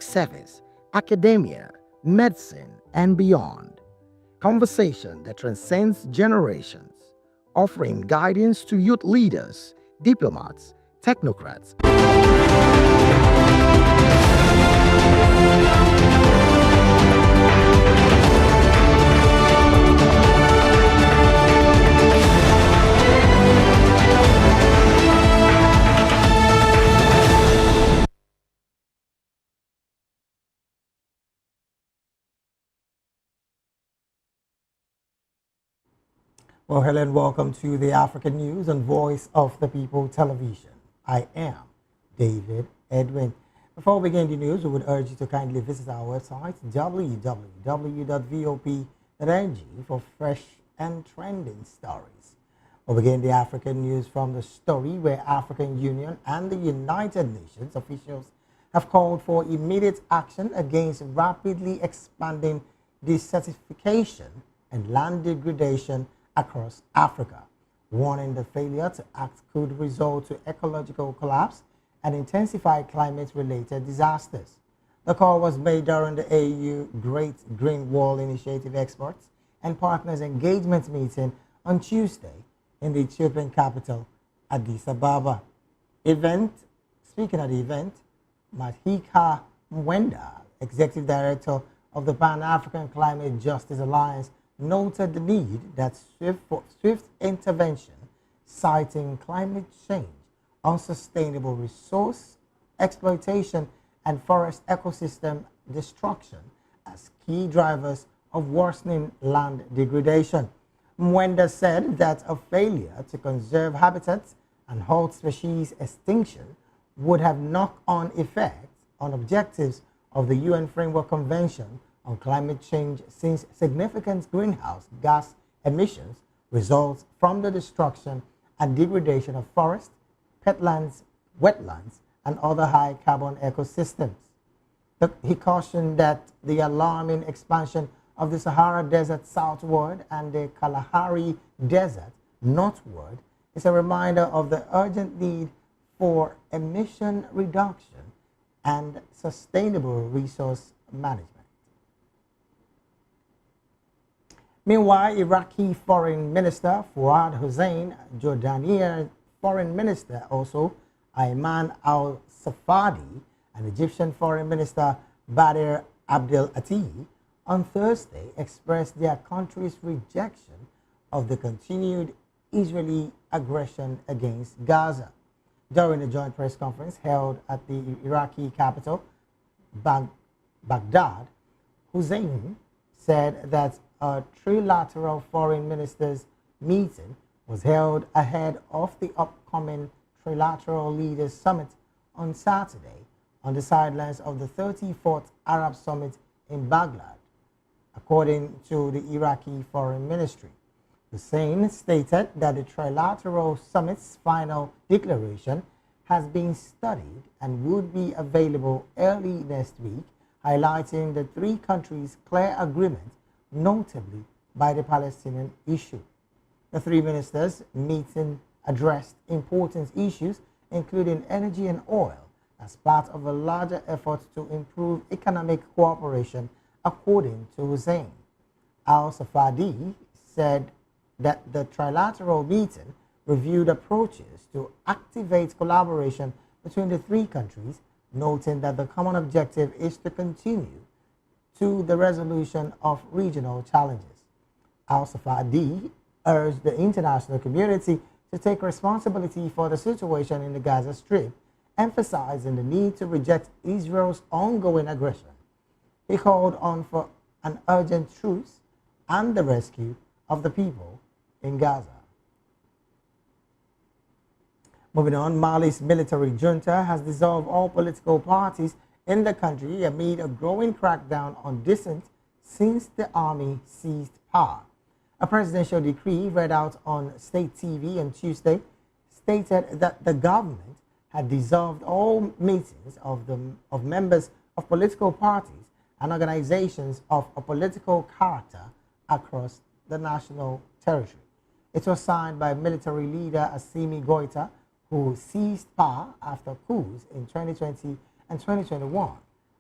service, academia, medicine, and beyond. Conversation that transcends generations, offering guidance to youth leaders, diplomats, technocrats. Well, hello and welcome to the African News on Voice of the People Television. I am David Edwin. Before we begin the news, we would urge you to kindly visit our website www.vop.ng for fresh and trending stories. We'll begin the African News from the story where African Union and the United Nations officials have called for immediate action against rapidly expanding desertification and land degradation across Africa, warning the failure to act could result to ecological collapse and intensify climate-related disasters. The call was made during the AU Great Green Wall Initiative experts and partners engagement meeting on Tuesday in the Ethiopian capital, Addis Ababa. Speaking at the event, Mahika Mwenda, Executive Director of the Pan-African Climate Justice Alliance, noted the need that swift intervention, citing climate change, unsustainable resource exploitation, and forest ecosystem destruction as key drivers of worsening land degradation. Mwenda said that a failure to conserve habitats and halt species extinction would have knock-on effects on objectives of the UN Framework Convention on climate change, since significant greenhouse gas emissions result from the destruction and degradation of forests, peatlands, wetlands, and other high carbon ecosystems. He cautioned that the alarming expansion of the Sahara Desert southward and the Kalahari Desert northward is a reminder of the urgent need for emission reduction and sustainable resource management. Meanwhile, Iraqi Foreign Minister Fuad Hussein, Jordanian Foreign Minister also Ayman al-Safadi, and Egyptian Foreign Minister Badr Abdel Ati on Thursday expressed their country's rejection of the continued Israeli aggression against Gaza. During a joint press conference held at the Iraqi capital, Baghdad, Hussein said that a trilateral foreign ministers meeting was held ahead of the upcoming trilateral leaders summit on Saturday on the sidelines of the 34th Arab Summit in Baghdad, according to the Iraqi Foreign Ministry. Hussein stated that the trilateral summit's final declaration has been studied and would be available early next week, highlighting the three countries' clear agreement, notably by the Palestinian issue. The three ministers' meeting addressed important issues, including energy and oil, as part of a larger effort to improve economic cooperation, according to Hussein. Al-Safadi said that the trilateral meeting reviewed approaches to activate collaboration between the three countries, noting that the common objective is to continue to the resolution of regional challenges. Al-Safadi urged the international community to take responsibility for the situation in the Gaza Strip, emphasizing the need to reject Israel's ongoing aggression. He called on for an urgent truce and the rescue of the people in Gaza. Moving on, Mali's military junta has dissolved all political parties in the country amid a growing crackdown on dissent since the army seized power. A presidential decree read out on state TV on Tuesday stated that the government had dissolved all meetings of members of political parties and organizations of a political character across the national territory. It was signed by military leader Assimi Goita, who seized power after coups in 2020 and 2021,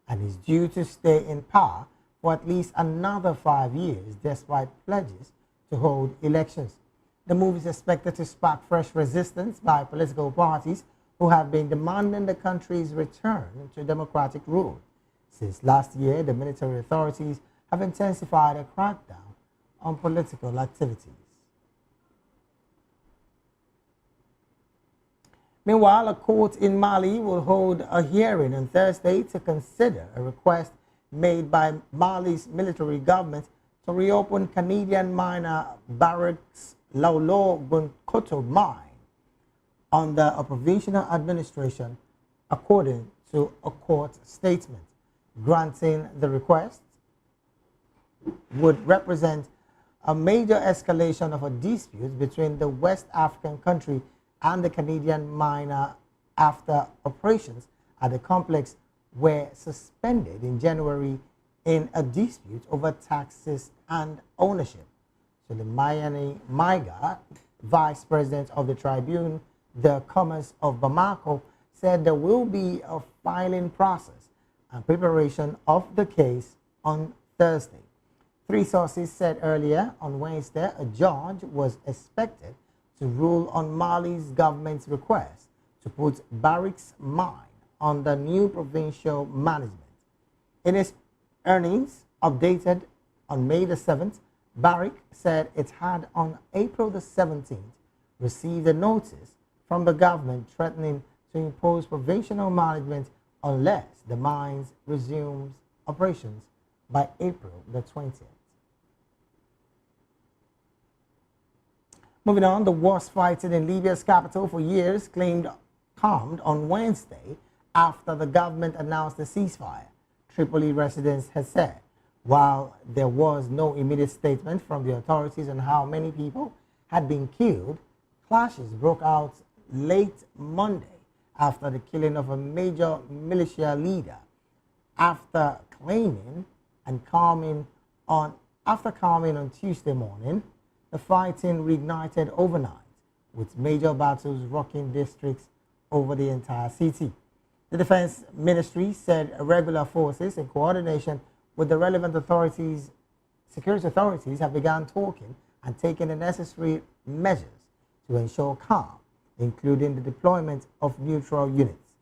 and is due to stay in power for at least another 5 years despite pledges to hold elections. The move is expected to spark fresh resistance by political parties who have been demanding the country's return to democratic rule. Since last year, the military authorities have intensified a crackdown on political activities. Meanwhile, a court in Mali will hold a hearing on Thursday to consider a request made by Mali's military government to reopen Canadian miner Barrick's Laolo Gunkoto mine under a provisional administration, according to a court statement. Granting the request would represent a major escalation of a dispute between the West African country and the Canadian miner after operations at the complex were suspended in January in a dispute over taxes and ownership. So the Mayani Maiga, vice president of the Tribune de Commerce of Bamako, said there will be a filing process and preparation of the case on Thursday. Three sources said earlier on Wednesday a judge was expected to rule on Mali's government's request to put Barrick's mine under new provincial management. In its earnings updated on May the 7th, Barrick said it had on April the 17th received a notice from the government threatening to impose provincial management unless the mine resumes operations by April the 20th. Moving on, the worst fighting in Libya's capital for years calmed on Wednesday after the government announced a ceasefire, Tripoli residents had said. While there was no immediate statement from the authorities on how many people had been killed, clashes broke out late Monday after the killing of a major militia leader. After calming on Tuesday morning, the fighting reignited overnight, with major battles rocking districts over the entire city. The Defense Ministry said regular forces, in coordination with the relevant authorities, security authorities, have begun talking and taking the necessary measures to ensure calm, including the deployment of neutral units.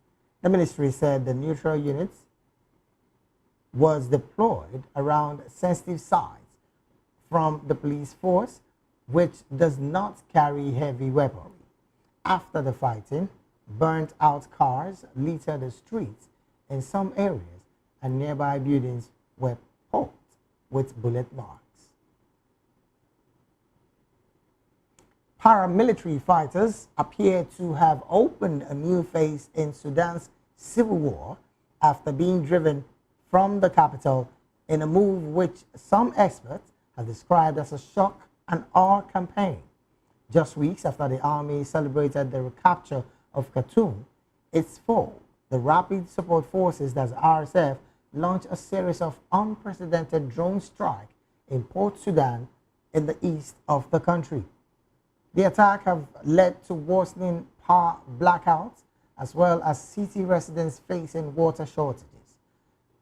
The ministry said the neutral units was deployed around sensitive sites from the police force, which does not carry heavy weaponry. After the fighting, burnt out cars littered the streets in some areas, and nearby buildings were poked with bullet marks. Paramilitary fighters appear to have opened a new phase in Sudan's civil war after being driven from the capital in a move which some experts have described as a shock and awe campaign. Just weeks after the army celebrated the recapture of Khartoum, its foe, the Rapid Support Forces, that's RSF, launched a series of unprecedented drone strikes in Port Sudan in the east of the country. The attack have led to worsening power blackouts as well as city residents facing water shortages.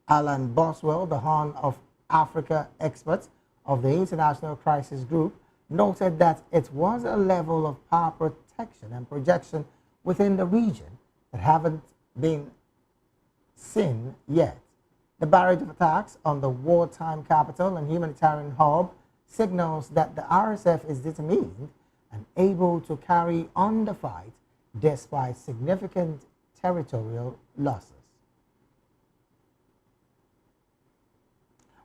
Alan Boswell, the Horn of Africa expert of the International Crisis Group, noted that it was a level of power protection and projection within the region that haven't been seen yet. The barrage of attacks on the wartime capital and humanitarian hub signals that the RSF is determined and able to carry on the fight despite significant territorial losses.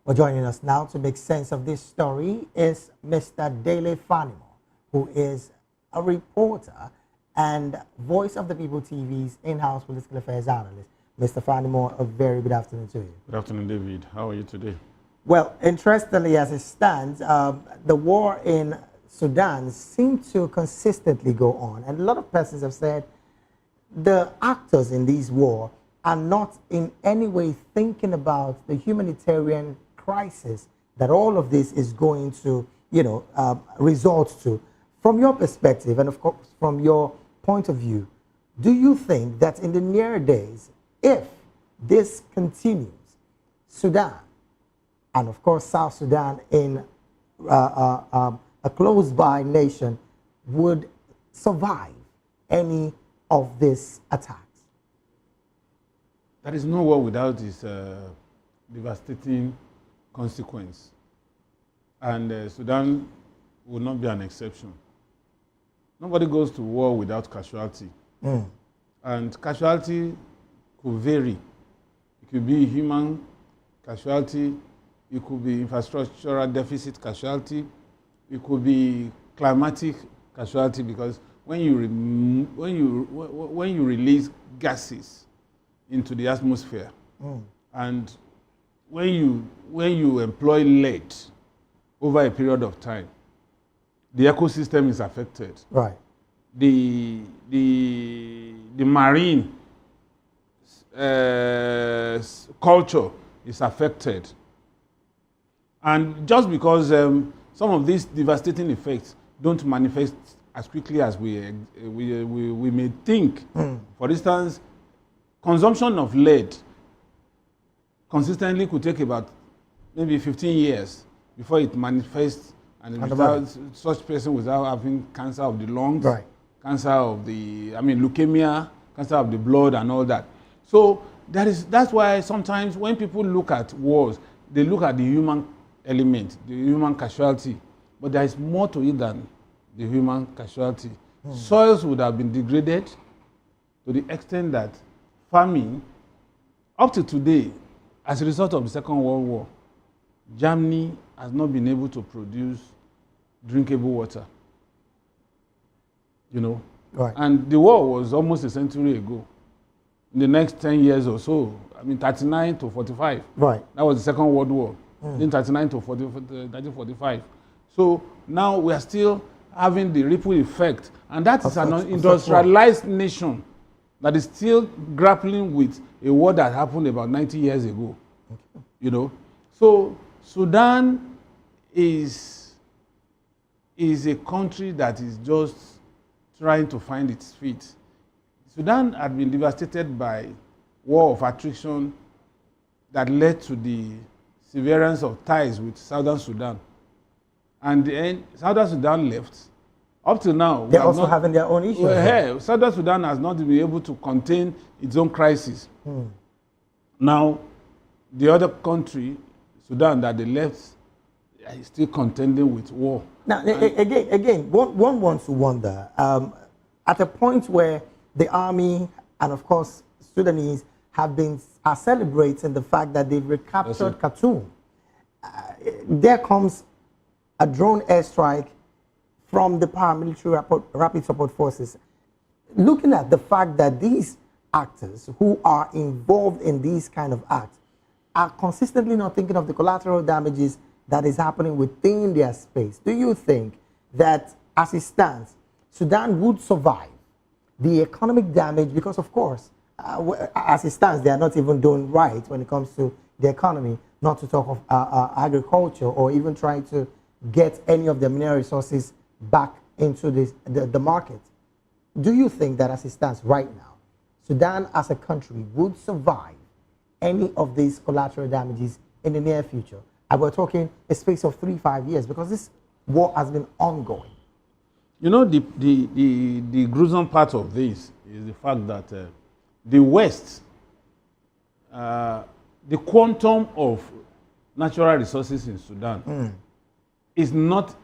Well, joining us now to make sense of this story is Mr. Dele Fanimo, who is a reporter and Voice of the People TV's in-house political affairs analyst. Mr. Fanimo, a very good afternoon to you. Good afternoon, David. How are you today? Well, interestingly, as it stands, the war in Sudan seems to consistently go on. And a lot of persons have said the actors in this war are not in any way thinking about the humanitarian crisis that all of this is going to, result to. From your perspective, and of course from your point of view, do you think that in the near days, if this continues, Sudan, and of course South Sudan in a close-by nation would survive any of these attacks? There is no war without its devastating consequence. And Sudan will not be an exception. Nobody goes to war without casualty. And casualty could vary. It could be human casualty, it could be infrastructural deficit casualty, it could be climatic casualty, because when you release gases into the atmosphere, and when you employ lead over a period of time, the ecosystem is affected. Right. The marine culture is affected. And just because some of these devastating effects don't manifest as quickly as we may think. For instance, consumption of lead consistently could take about maybe 15 years before it manifests, and without such person without having cancer of the lungs, right, cancer of leukemia, cancer of the blood, and all that. So that's why sometimes when people look at wars, they look at the human element, the human casualty, but there is more to it than the human casualty. Soils would have been degraded to the extent that farming, up to today, as a result of the Second World War, Germany has not been able to produce drinkable water. You know? Right. And the war was almost a century ago. In the next 10 years or so, 39 to 45. Right. That was the Second World War. In 39 to 1945. So now we are still having the ripple effect. And that is an industrialized nation that is still grappling with a war that happened about 90 years ago. Okay. You know? So Sudan is a country that is just trying to find its feet. Sudan had been devastated by war of attrition that led to the severance of ties with Southern Sudan. And then Southern Sudan left. Up to now, they're also having their own issues. Southern Sudan has not been able to contain its own crisis. Now, the other country, Sudan, that they left, is still contending with war. Now, again, one wants to wonder, at a point where the army and, of course, Sudanese are celebrating the fact that they've recaptured Khartoum. There comes a drone airstrike from the paramilitary rapid support forces. Looking at the fact that these actors who are involved in these kind of acts are consistently not thinking of the collateral damages that is happening within their space, do you think that, as it stands, Sudan would survive the economic damage? Because, of course, as it stands, they are not even doing right when it comes to the economy, not to talk of agriculture or even trying to get any of the mineral resources back into the market. Do you think that, as it stands right now, Sudan as a country would survive any of these collateral damages in the near future? And we're talking a space of 3-5 years, because this war has been ongoing. You know, the gruesome part of this is the fact that the West, the quantum of natural resources in Sudan is not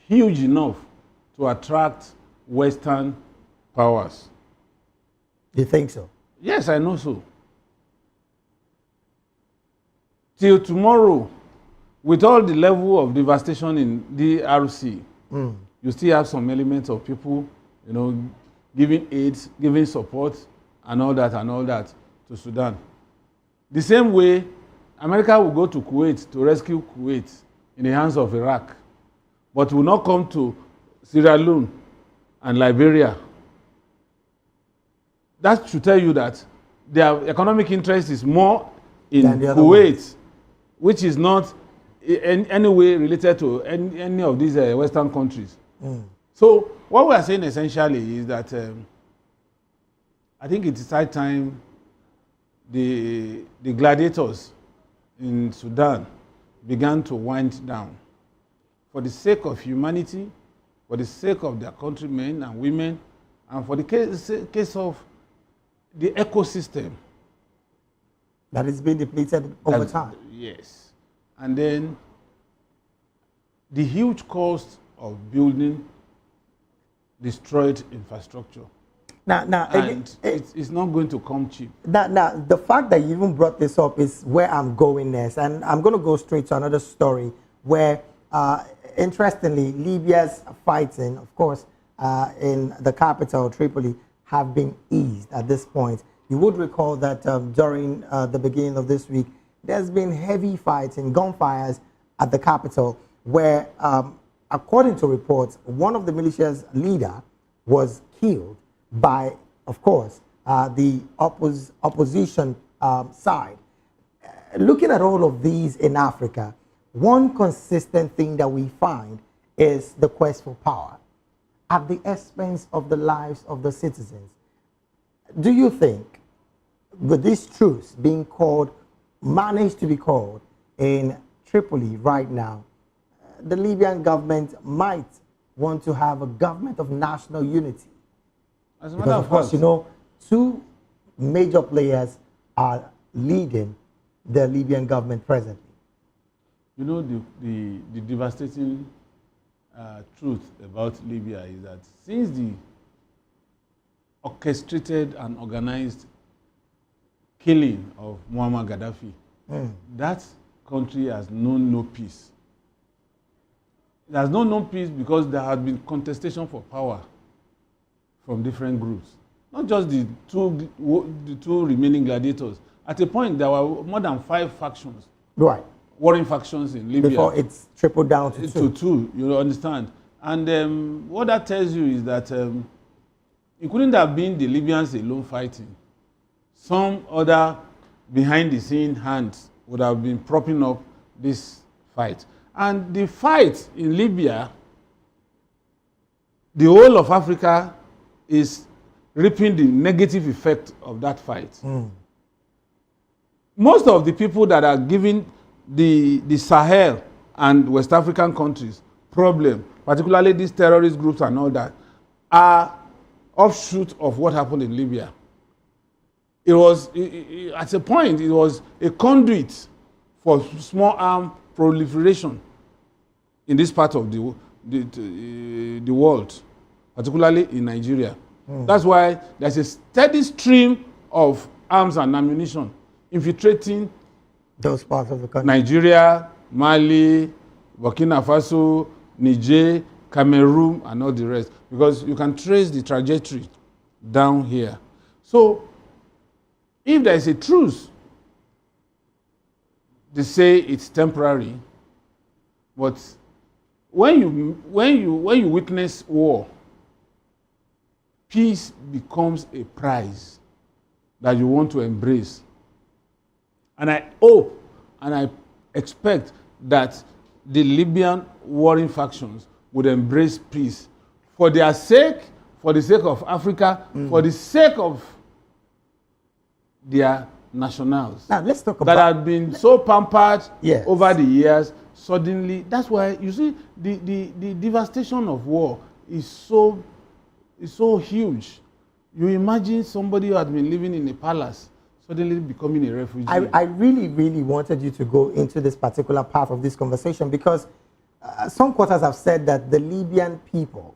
huge enough to attract Western powers. You think so? Yes, I know so. Till tomorrow, with all the level of devastation in DRC, you still have some elements of people, you know, giving aid, giving support, and all that to Sudan. The same way, America will go to Kuwait to rescue Kuwait in the hands of Iraq, but will not come to Sierra Leone and Liberia. That should tell you that their economic interest is more in Kuwait, which is not in any way related to any of these Western countries. So what we are saying essentially is that I think it is high time the gladiators in Sudan began to wind down for the sake of humanity, for the sake of their countrymen and women, and for the case of the ecosystem. That is being depleted over time. Yes. And then the huge cost of building destroyed infrastructure. And it's not going to come cheap. Now, the fact that you even brought this up is where I'm going next. And I'm going to go straight to another story where, interestingly, Libya's fighting, of course, in the capital, Tripoli, have been eased at this point. You would recall that during the beginning of this week, there's been heavy fighting, gunfires at the capital, where, according to reports, one of the militia's leader was killed by, of course, the opposition side. Looking at all of these in Africa, one consistent thing that we find is the quest for power at the expense of the lives of the citizens. Do you think, with these troops being called, managed to be called in Tripoli right now, the Libyan government might want to have a government of national unity? As a Because, matter of course, fact, you know, two major players are leading the Libyan government presently. you know, the devastating truth about Libya is that since the orchestrated and organized killing of Muammar Gaddafi, that country has known no peace. It has known no peace because there has been contestation for power from different groups. Not just the two remaining gladiators. At a point, there were more than 5 factions. Right. Warring factions in Libya. Before it's tripled down to two. You understand? And what that tells you is that it couldn't have been the Libyans alone fighting. Some other behind-the-scene hands would have been propping up this fight. And the fight in Libya, the whole of Africa is reaping the negative effect of that fight. Most of the people that are giving the Sahel and West African countries problem, particularly these terrorist groups and all that, are offshoot of what happened in Libya. It was, at a point, it was a conduit for small arm proliferation in this part of the world, particularly in Nigeria. That's why there's a steady stream of arms and ammunition infiltrating those parts of the country. Nigeria, Mali, Burkina Faso, Niger, Cameroon, and all the rest, because you can trace the trajectory down here. So, if there is a truce, they say it's temporary, but when you witness war, peace becomes a prize that you want to embrace. And I hope and I expect that the Libyan warring factions would embrace peace for their sake, for the sake of Africa, for the sake of their nationals. Now let's talk about that have been so pampered Yes. over the years. Suddenly, that's why you see the devastation of war is so huge. You imagine somebody who had been living in a palace suddenly becoming a refugee. I really, really wanted you to go into this particular part of this conversation because some quarters have said that the Libyan people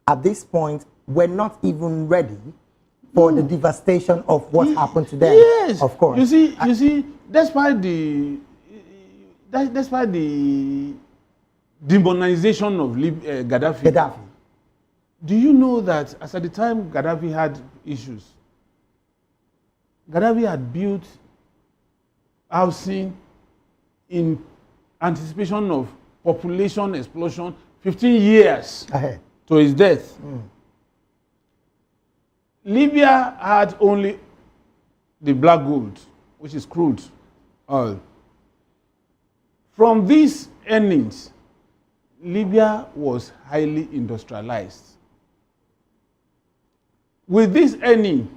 at this point were not even ready for the devastation of what happened to them. Yes, of course. You see, despite the demonization of Gaddafi, do you know that as at the time Gaddafi had issues, Gaddafi had built housing in anticipation of population explosion 15 years ahead to his death. Libya had only the black gold, which is crude oil. From these earnings, Libya was highly industrialized. With this earning,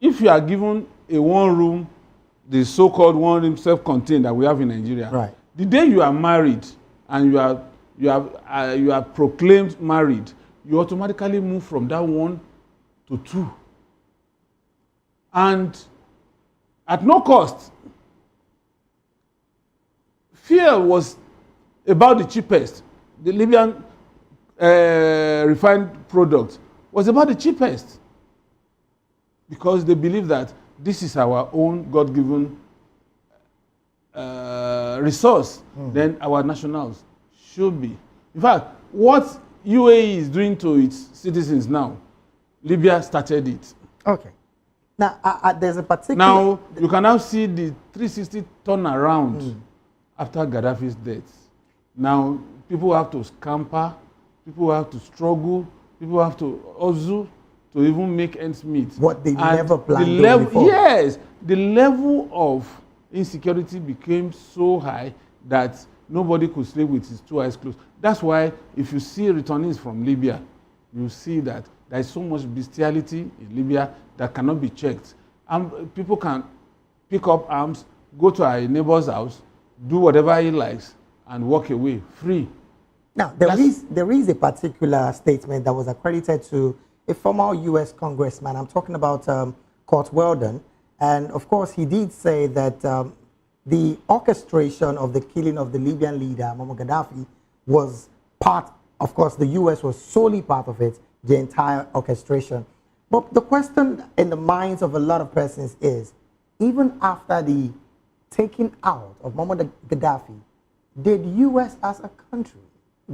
if you are given a one-room the so-called one self-contained that we have in Nigeria. Right. The day you are married and you are proclaimed married, you automatically move from that 1 to 2. And at no cost. Fear was about the cheapest. The Libyan refined product was about the cheapest because they believe that this is our own God-given resource. Then our nationals should be. In fact, what UAE is doing to its citizens now, Libya started it. Okay. Now, there's a particular... Now, you can now see the 360 turnaround after Gaddafi's death. Now, people have to scamper, people have to struggle, people have to hustle to even make ends meet. What they never planned before. Yes, the level of insecurity became so high that nobody could sleep with his 2 eyes closed. That's why if you see returnees from Libya, you see that there is so much bestiality in Libya that cannot be checked. And people can pick up arms, go to a neighbor's house, do whatever he likes, and walk away free. Now, there is a particular statement that was accredited to a former U.S. congressman. I'm talking about Kurt Weldon. And of course, he did say that the orchestration of the killing of the Libyan leader, Muammar Gaddafi, was part, of course, the U.S. was solely part of it, the entire orchestration. But the question in the minds of a lot of persons is, even after the taking out of Muammar Gaddafi, did U.S. as a country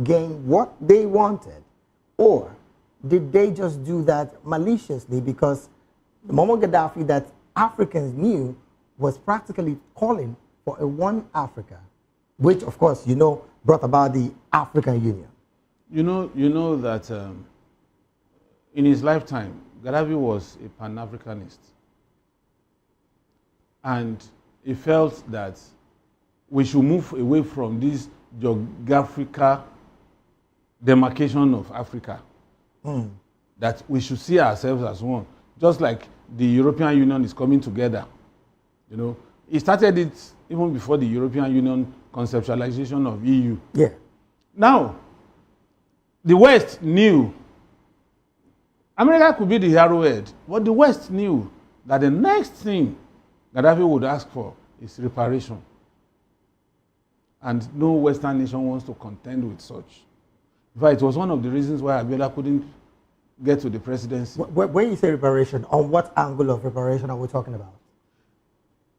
gain what they wanted? Or did they just do that maliciously because the Muammar Gaddafi that Africans knew was practically calling for a one Africa, which, of course, you know, brought about the African Union? You know that in his lifetime, Gaddafi was a Pan-Africanist. And he felt that we should move away from this geographical demarcation of Africa. That we should see ourselves as one. Just like the European Union is coming together. You know, he started it even before the European Union conceptualization of EU. Yeah. Now, the West knew America could be the arrowhead, but the West knew that the next thing Gaddafi would ask for is reparation. And no Western nation wants to contend with such. In fact, it was one of the reasons why Abiola couldn't get to the presidency. When you say reparation, on what angle of reparation are we talking about?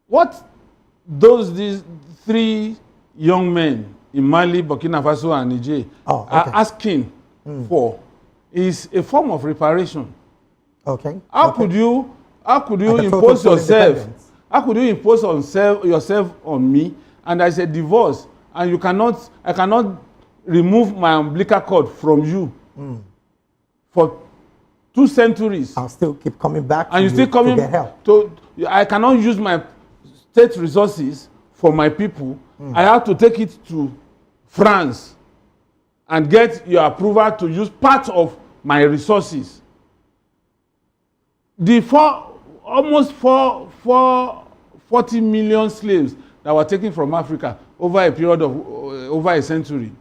What these 3 young men in Mali, Burkina Faso, and Niger are asking for is a form of reparation. Okay. How could you impose yourself? How could you impose yourself on me, and there's a divorce, and I cannot remove my umbilical cord from you for 2 centuries. I'll still keep coming back and you still coming to get help. I cannot use my state resources for my people. I have to take it to France and get your approval to use part of my resources. The almost 40 million slaves that were taken from Africa over a period of over a century.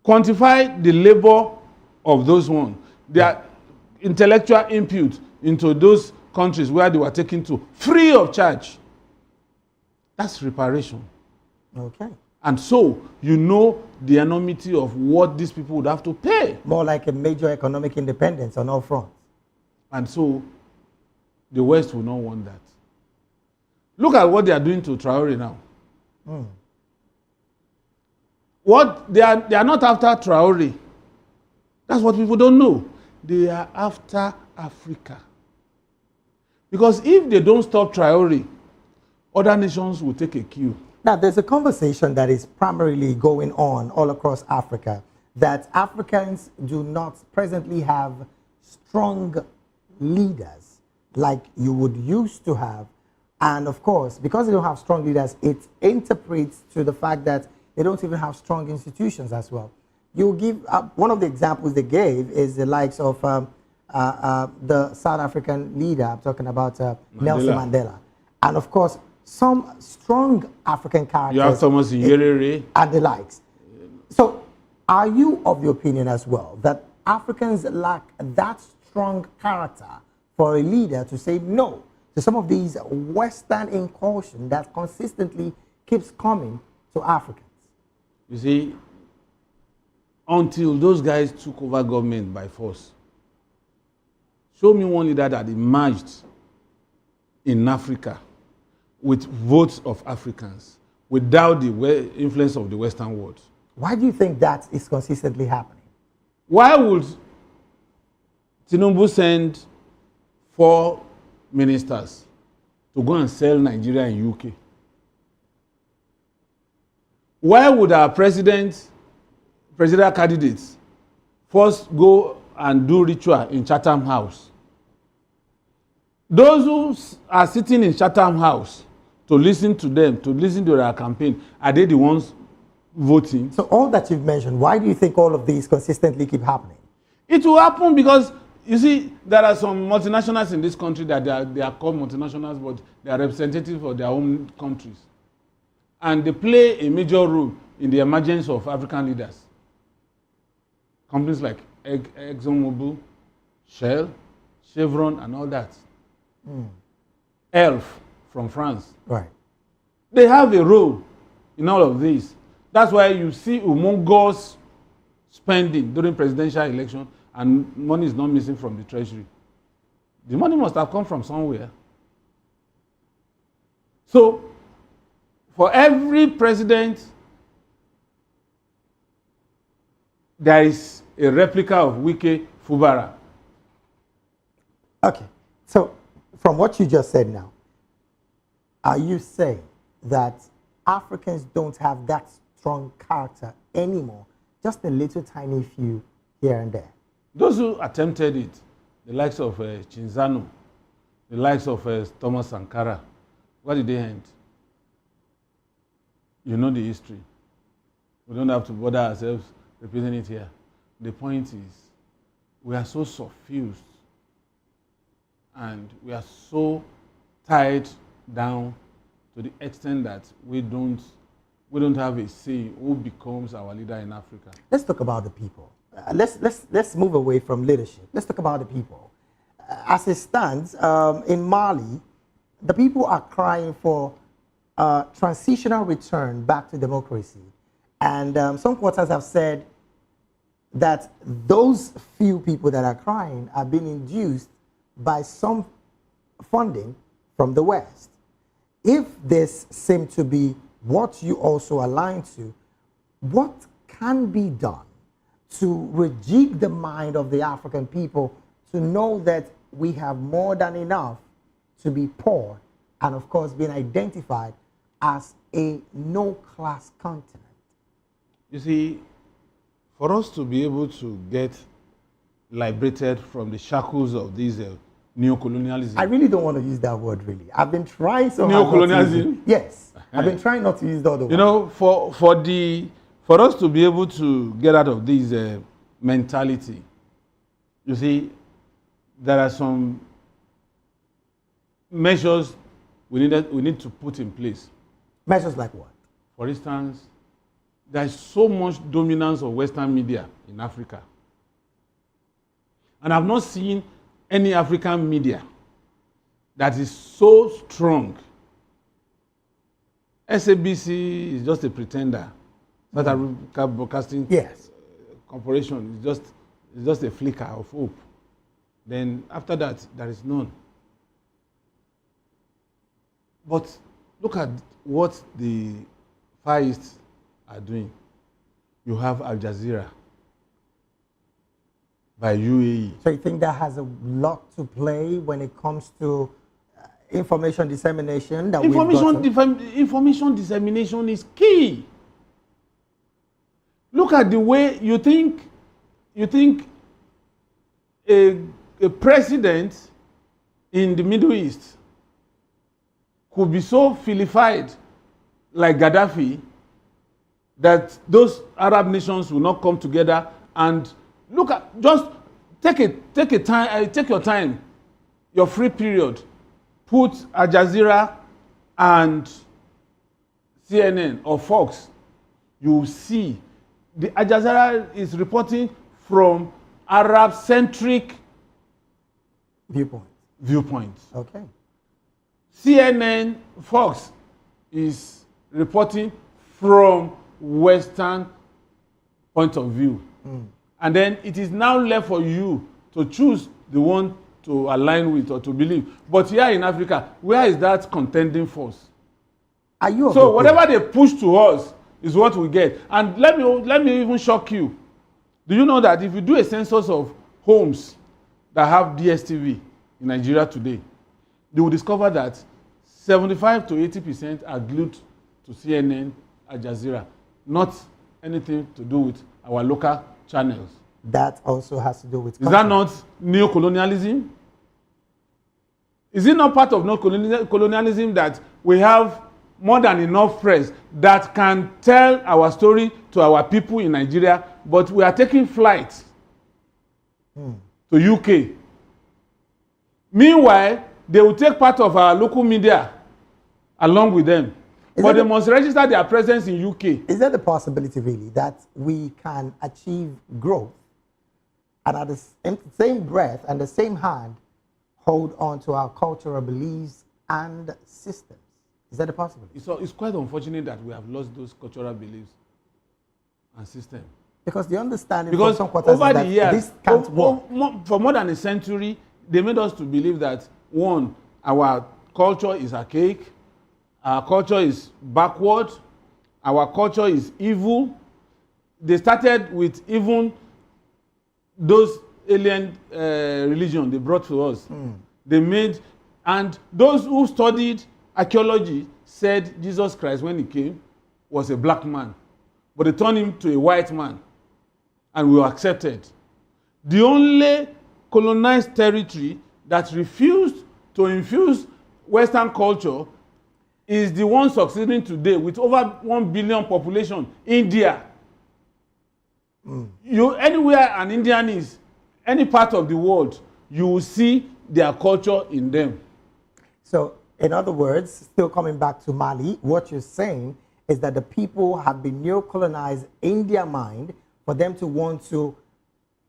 Quantify the labor of those ones, their intellectual input into those countries where they were taken to, free of charge. That's reparation. Okay. And so, you know the enormity of what these people would have to pay. More like a major economic independence on all fronts. And so, the West will not want that. Look at what they are doing to Traore now. What they are not after Traore. That's what people don't know. They are after Africa. Because if they don't stop Traore, other nations will take a cue. Now, there's a conversation that is primarily going on all across Africa that Africans do not presently have strong leaders like you would used to have. And of course, because they don't have strong leaders, it interprets to the fact that they don't even have strong institutions as well. You give one of the examples they gave is the likes of the South African leader. I'm talking about Nelson Mandela. and of course, some strong African characters. You have Thomas Nyerere. And the likes. So, are you of the opinion as well that Africans lack that strong character for a leader to say no to some of these Western incursion that consistently keeps coming to Africans? You see, until those guys took over government by force, show me one leader that emerged in Africa with votes of Africans without the influence of the Western world. Why do you think that is consistently happening? Why would Tinubu send 4 ministers to go and sell Nigeria in UK? Why would our presidential candidates first go and do ritual in Chatham House? Those who are sitting in Chatham House to listen to them, to listen to their campaign, are they the ones voting? So all that you've mentioned, why do you think all of these consistently keep happening? It will happen because, you see, there are some multinationals in this country that they are called multinationals, but they are representatives of their own countries. And they play a major role in the emergence of African leaders. Companies like ExxonMobil, Shell, Chevron, and all that. Elf from France. Right. They have a role in all of this. That's why you see humongous spending during presidential election and money is not missing from the treasury. The money must have come from somewhere. So, for every president, there is a replica of Wike Fubara. Okay. So, from what you just said now, are you saying that Africans don't have that strong character anymore? Just a little tiny few here and there. Those who attempted it, the likes of Chinzano, the likes of Thomas Sankara, what did they end? You know the history. We don't have to bother ourselves repeating it here. The point is, we are so suffused and we are so tied down to the extent that we don't have a say who becomes our leader in Africa. Let's talk about the people. Let's move away from leadership. Let's talk about the people. As it stands, in Mali, the people are crying for transitional return back to democracy. And some quarters have said that those few people that are crying are being induced by some funding from the West. If this seems to be what you also align to, what can be done to rejig the mind of the African people to know that we have more than enough to be poor and, of course, being identified as a no-class continent? You see, for us to be able to get liberated from the shackles of these neocolonialism. I really don't want to use that word, really. I've been trying so hard. Neocolonialism? Yes. I've been trying not to use the other word. You know, for us to be able to get out of this mentality, you see, there are some measures we need to put in place. Measures like what? For instance, there is so much dominance of Western media in Africa. And I've not seen any African media that is so strong. SABC is just a pretender. South Africa Broadcasting Corporation is just a flicker of hope. Then after that, there is none. But look at what the Far East are doing. You have Al Jazeera by UAE. So you think that has a lot to play when it comes to information dissemination? Information dissemination is key. Look at the way you think a president in the Middle East could be so vilified like Gaddafi that those Arab nations will not come together and look at, just take your time, your free period, put Al Jazeera and CNN or Fox, you see the Al Jazeera is reporting from Arab-centric viewpoints. Okay. CNN, Fox is reporting from Western point of view. And then it is now left for you to choose the one to align with or to believe. But here in Africa, where is that contending force? Are you So whatever they push to us is what we get. And let me even shock you. Do you know that if you do a census of homes that have DSTV in Nigeria today, you will discover that 75 to 80% are glued to CNN, Al Jazeera, not anything to do with our local channels. That also has to do with Is that not neo-colonialism? Is it not part of neo-colonialism that we have more than enough press that can tell our story to our people in Nigeria, but we are taking flight to UK? Meanwhile, they will take part of our local media along with them. But they must register their presence in UK. Is there the possibility really that we can achieve growth and at the same breath and the same hand hold on to our cultural beliefs and systems? Is that a possibility? It's quite unfortunate that we have lost those cultural beliefs and systems. Because the understanding because from some quarters over is the that years, this can't work. For more than a century, they made us to believe that, one, our culture is archaic, our culture is backward, our culture is evil. They started with even those alien religion they brought to us. They made, and those who studied archaeology said Jesus Christ, when he came, was a black man. But they turned him to a white man, and we were accepted. The only colonized territory that refused to infuse Western culture is the one succeeding today with over 1 billion population, India. You anywhere an Indian is, any part of the world, you will see their culture in them. So, in other words, still coming back to Mali, what you're saying is that the people have been neo-colonized in their mind for them to want to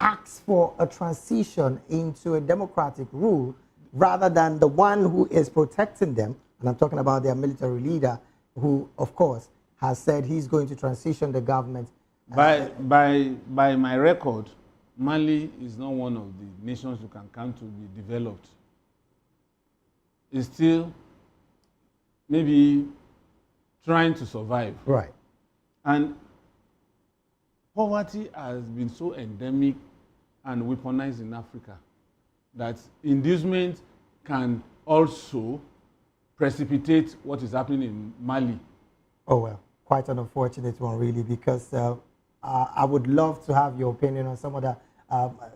ask for a transition into a democratic rule rather than the one who is protecting them. And I'm talking about their military leader who, of course, has said he's going to transition the government. By my record, Mali is not one of the nations you can count to be developed. It's still maybe trying to survive. Right. And poverty has been so endemic and weaponized in Africa that inducement can also precipitate what is happening in Mali. Oh, well, quite an unfortunate one, really, because I would love to have your opinion on some of the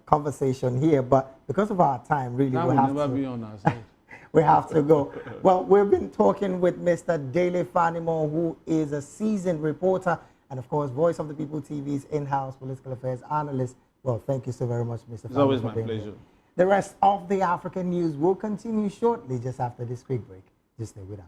conversation here, but because of our time, really, That will never be on our side. We have to go. Well, we've been talking with Mr. Dele Fanimo, who is a seasoned reporter and, of course, Voice of the People TV's in-house political affairs analyst. Well, thank you so very much, Mr. Fanimo. It's always my pleasure. Here. The rest of the African news will continue shortly, just after this quick break. Just stay with us.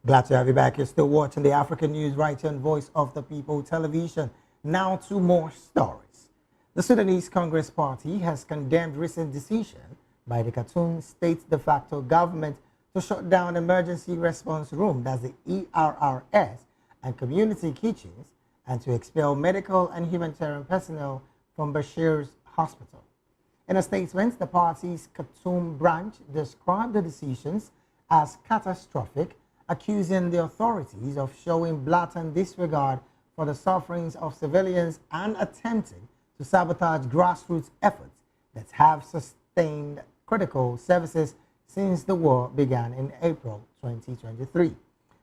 Glad to have you back. You're still watching the African News right here on Voice of the People television. Now to more stories. The Sudanese Congress Party has condemned recent decision by the Khartoum state de facto government to shut down emergency response room, that's the ERRS, and community kitchens, and to expel medical and humanitarian personnel from Bashir's hospital. In a statement, the party's Khartoum branch described the decisions as catastrophic, accusing the authorities of showing blatant disregard for the sufferings of civilians and attempting to sabotage grassroots efforts that have sustained critical services since the war began in April 2023.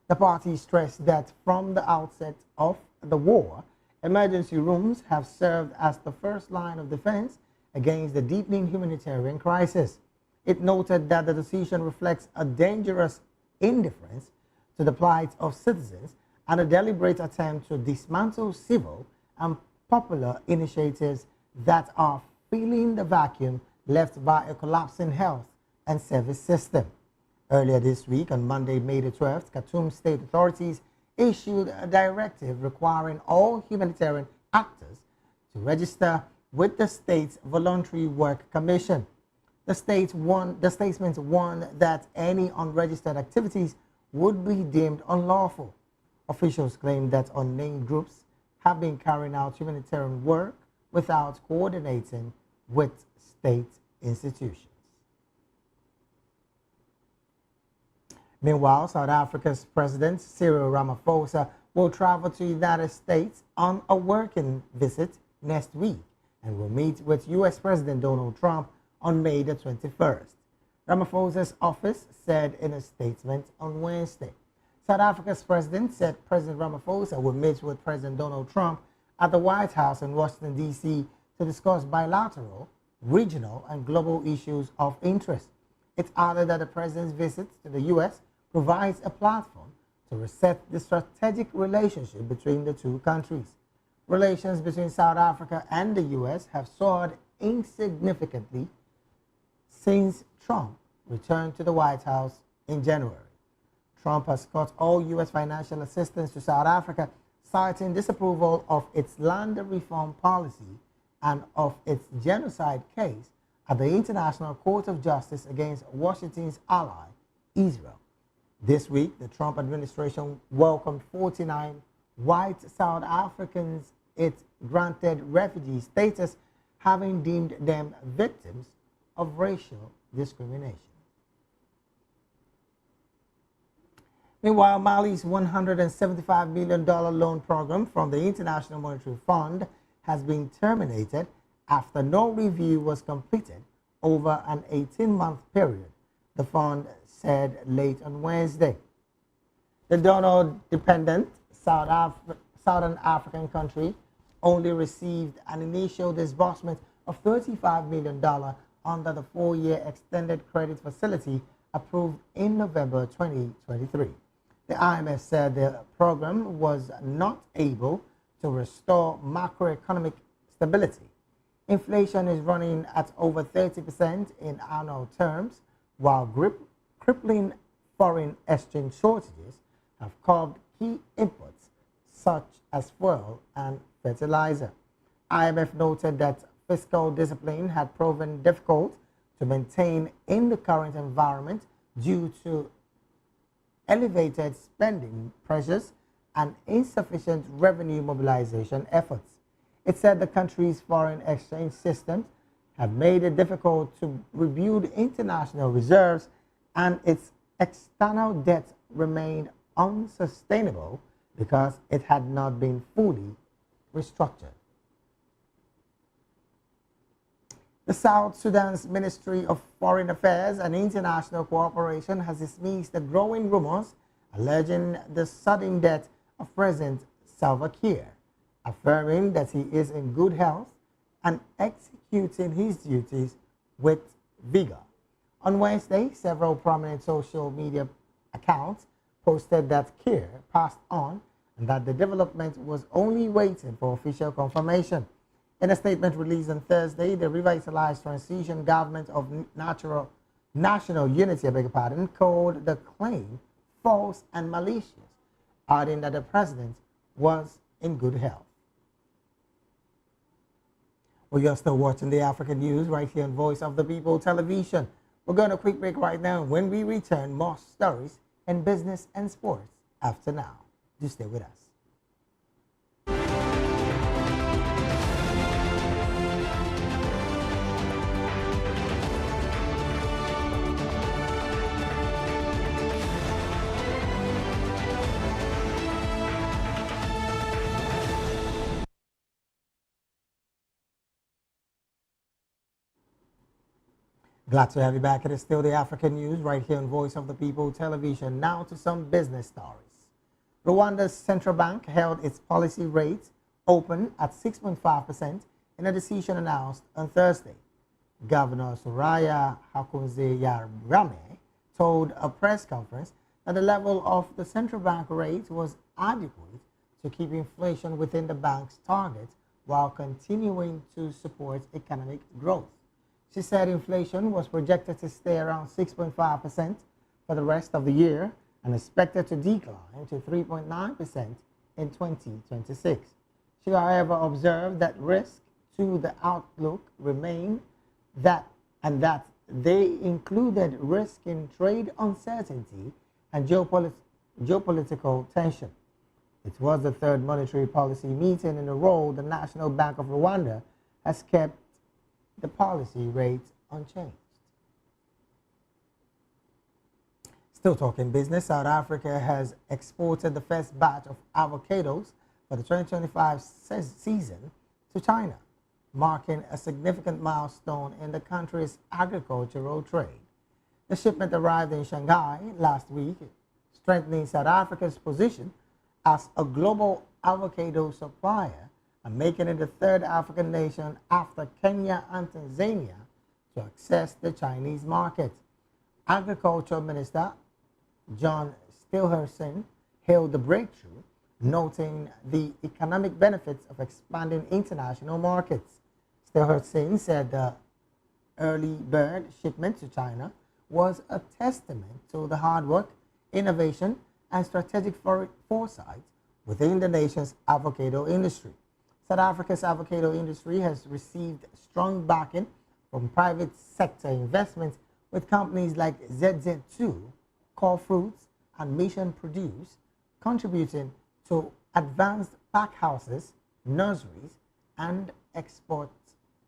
The party stressed that from the outset of the war, Emergency rooms have served as the first line of defense against the deepening humanitarian crisis. It noted that the decision reflects a dangerous indifference to the plight of citizens and a deliberate attempt to dismantle civil and popular initiatives that are filling the vacuum left by a collapsing health and service system. Earlier this week, on Monday, May the 12th, Khartoum state authorities issued a directive requiring all humanitarian actors to register with the state's Voluntary Work Commission. The statement warned that any unregistered activities would be deemed unlawful. Officials claim that unnamed groups have been carrying out humanitarian work without coordinating with state institutions. Meanwhile, South Africa's President Cyril Ramaphosa will travel to the United States on a working visit next week and will meet with U.S. President Donald Trump on May the 21st. Ramaphosa's office said in a statement on Wednesday. South Africa's president said President Ramaphosa will meet with President Donald Trump at the White House in Washington, D.C. to discuss bilateral, regional, and global issues of interest. It added that the president's visit to the U.S. provides a platform to reset the strategic relationship between the two countries. Relations between South Africa and the U.S. have soared insignificantly since Trump returned to the White House in January. Trump has cut all U.S. financial assistance to South Africa, citing disapproval of its land reform policy and of its genocide case at the International Court of Justice against Washington's ally, Israel. This week, the Trump administration welcomed 49 white South Africans it granted refugee status, having deemed them victims of racial discrimination. Meanwhile, Mali's $175 million loan program from the International Monetary Fund has been terminated after no review was completed over an 18-month period, the fund said late on Wednesday. The donor-dependent Southern African country only received an initial disbursement of $35 million under the 4-year extended credit facility approved in November 2023. The IMF said the program was not able to restore macroeconomic stability. Inflation is running at over 30% in annual terms, while crippling foreign exchange shortages have curbed key inputs such as fuel and fertilizer. IMF noted that fiscal discipline had proven difficult to maintain in the current environment due to elevated spending pressures and insufficient revenue mobilization efforts. It said the country's foreign exchange systems have made it difficult to rebuild international reserves and its external debt remained unsustainable because it had not been fully restructured. The South Sudan's Ministry of Foreign Affairs and International Cooperation has dismissed the growing rumors alleging the sudden death of President Salva Kiir, affirming that he is in good health and executing his duties with vigor. On Wednesday, several prominent social media accounts posted that Kiir passed on and that the development was only waiting for official confirmation. In a statement released on Thursday, the revitalized transition government of national unity, called the claim false and malicious, adding that the president was in good health. Well, you're still watching the African News right here on Voice of the People Television. We're going to a quick break right now. When we return, more stories in business and sports after now. Do stay with us. Glad to have you back. It is still the African News right here on Voice of the People Television. Now to some business stories. Rwanda's central bank held its policy rate opened at 6.5% in a decision announced on Thursday. Governor Soraya Hakunze-Yarame told a press conference that the level of the central bank rate was adequate to keep inflation within the bank's target while continuing to support economic growth. She said inflation was projected to stay around 6.5% for the rest of the year and expected to decline to 3.9% in 2026. She, however, observed that risk to the outlook remained that they included risk in trade uncertainty and geopolitical tension. It was the third monetary policy meeting in a row the National Bank of Rwanda has kept the policy rate unchanged. Still talking business, South Africa has exported the first batch of avocados for the 2025 season to China, marking a significant milestone in the country's agricultural trade. The shipment arrived in Shanghai last week, strengthening South Africa's position as a global avocado supplier and making it the third African nation after Kenya and Tanzania to access the Chinese market. Agriculture Minister John Stilherson hailed the breakthrough, noting the economic benefits of expanding international markets. Stilherson said the early bird shipment to China was a testament to the hard work, innovation, and strategic foresight within the nation's avocado industry. South Africa's avocado industry has received strong backing from private sector investments, with companies like ZZ2, Core Fruits, and Mission Produce contributing to advanced packhouses, nurseries, and export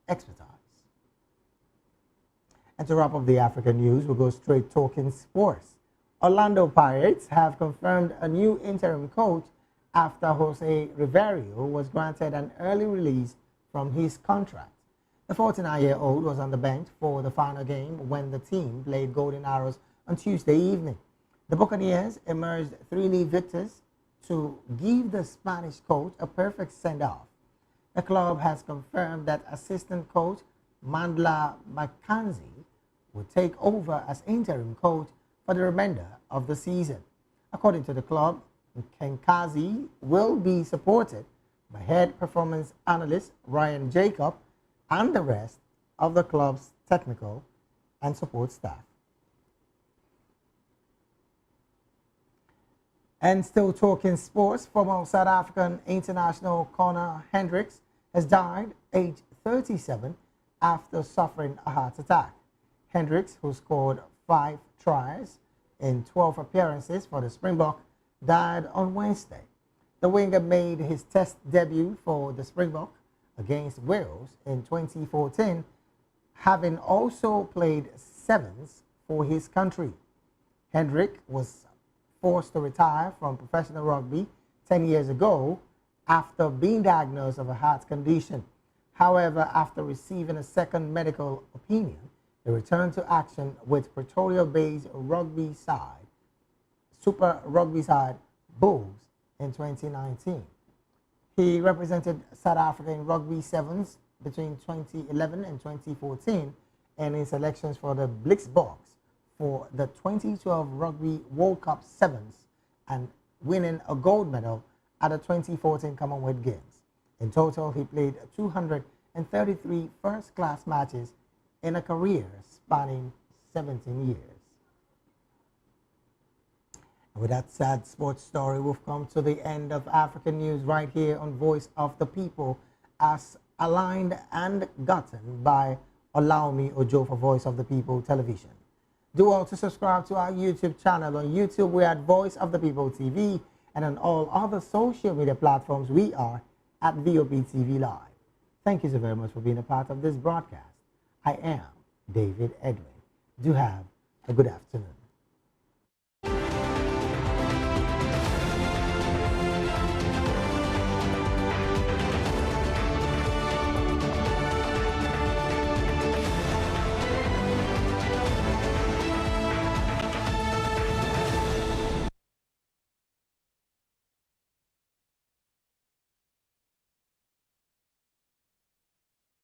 expertise. And to wrap up the African news, we'll go straight talking sports. Orlando Pirates have confirmed a new interim coach after Jose Riverio was granted an early release from his contract. The 49-year-old was on the bench for the final game when the team played Golden Arrows on Tuesday evening. The Buccaneers emerged 3-0 victors to give the Spanish coach a perfect send-off. The club has confirmed that assistant coach Mandla McKenzie will take over as interim coach for the remainder of the season. According to the club, Kenkazi will be supported by head performance analyst Ryan Jacob and the rest of the club's technical and support staff. And still talking sports, former South African international Conor Hendricks has died aged 37 after suffering a heart attack. Hendricks, who scored 5 tries in 12 appearances for the Springbok, died on Wednesday. The winger made his Test debut for the Springbok against Wales in 2014, having also played sevens for his country. Hendrick was forced to retire from professional rugby 10 years ago after being diagnosed of a heart condition. However, after receiving a second medical opinion, he returned to action with Pretoria-based rugby side, Super Rugby side Bulls in 2019. He represented South Africa in rugby sevens between 2011 and 2014 and in selections for the Blitzboks for the 2012 Rugby World Cup Sevens and winning a gold medal at the 2014 Commonwealth Games. In total, he played 233 first-class matches in a career spanning 17 years. And with that sad sports story, we've come to the end of African news right here on Voice of the People, as aligned and gotten by Olaomi Ojo for Voice of the People Television. Do also subscribe to our YouTube channel. On YouTube, we're at Voice of the People TV, and on all other social media platforms, we are at VOP TV Live. Thank you so very much for being a part of this broadcast. I am David Edwin. Do have a good afternoon.